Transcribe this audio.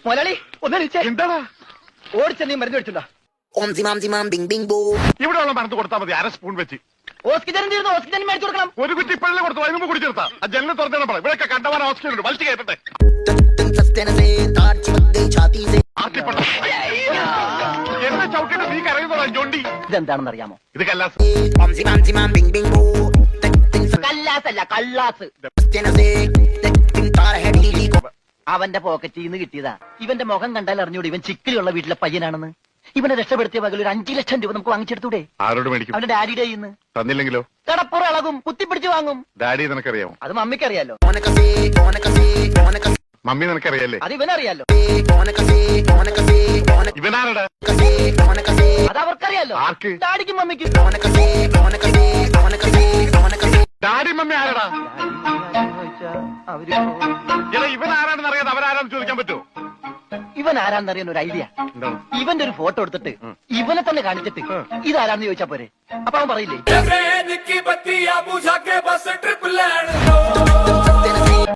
മുതലാളി ഒന്ന് വിളിച്ചേ. എന്താടാ ഓടിച്ച നീ മരുന്ന് മേടിച്ചുണ്ടോ? ഇവിടെ ഉള്ള മറന്ന് കൊടുത്താൽ മതി, 1/2 സ്പൂൺ വെച്ച്. ഓക്സിജൻ തീർന്നു, ഓക്സിജൻ മേടിച്ചു കൊടുക്കണം. ഒരു കുറ്റി ഇപ്പോഴേ കൊടുത്തു, അതിന് മുമ്പ് കുടിച്ചെടുത്താ. ആ ജനലിൽ തുറന്നിടണം. ഇവിടെയൊക്കെ കണ്ടവാൻ ഓക്സിജൻ ഉണ്ട്, വലിച്ചു കയറ്റട്ടെ. എന്നെ ചവിട്ടിട്ട് നീ കരയുന്നതാ ജോണ്ടി. ഇതെന്താണെന്ന് അറിയാമോ? ഇത് കല്ലാസ്. കല്ലാസല്ല, കള്ളാസ്. അവന്റെ പോക്കറ്റിൽ നിന്ന് കിട്ടിയതാ. ഇവന്റെ മുഖം കണ്ടാൽ അറിഞ്ഞൂടെ ഇവൻ ചിക്കിലുള്ള വീട്ടിലെ പയ്യനാണെന്ന്. ഇവനെ രക്ഷപ്പെടുത്തിയ പകൽ ഒരു 5 ലക്ഷം രൂപ നമുക്ക് വാങ്ങിച്ചെടുത്തൂടെ? ആരോട് മേടിക്കും? അവന്റെ ഡാഡിയുടെ ഇന്ന് തന്നില്ലെങ്കിലോ? കടപ്പുറ ഇളകും, കുത്തിപ്പിടിച്ച് വാങ്ങും. ഡാഡി നിനക്കറിയാമോ? അത് മമ്മിക്ക് അറിയാലോ. മമ്മി നിനക്കറിയാലേ? അത് ഇവനറിയാലോ. ഇവനാരടാ? അത് അവർക്കറിയാലോ. ആർക്ക്? ഡാഡിക്കും മമ്മിക്കും. ഡാഡി മമ്മി ആരടാ? അവര് എടാ ഇവൻ ആരാണെന്ന് അറിയാതെ അവരാരാന്ന് ചോദിക്കാൻ പറ്റുമോ? ഇവൻ ആരാന്നറിയാൻ ഒരു ഐഡിയ. എന്താണ്? ഇവന്റെ ഒരു ഫോട്ടോ എടുത്തിട്ട് ഇവനെ തന്നെ കാണിച്ചിട്ട് ഇതാരാന്ന് ചോദിച്ചാ പോരെ? അപ്പൊ അവൻ പറയില്ലേ?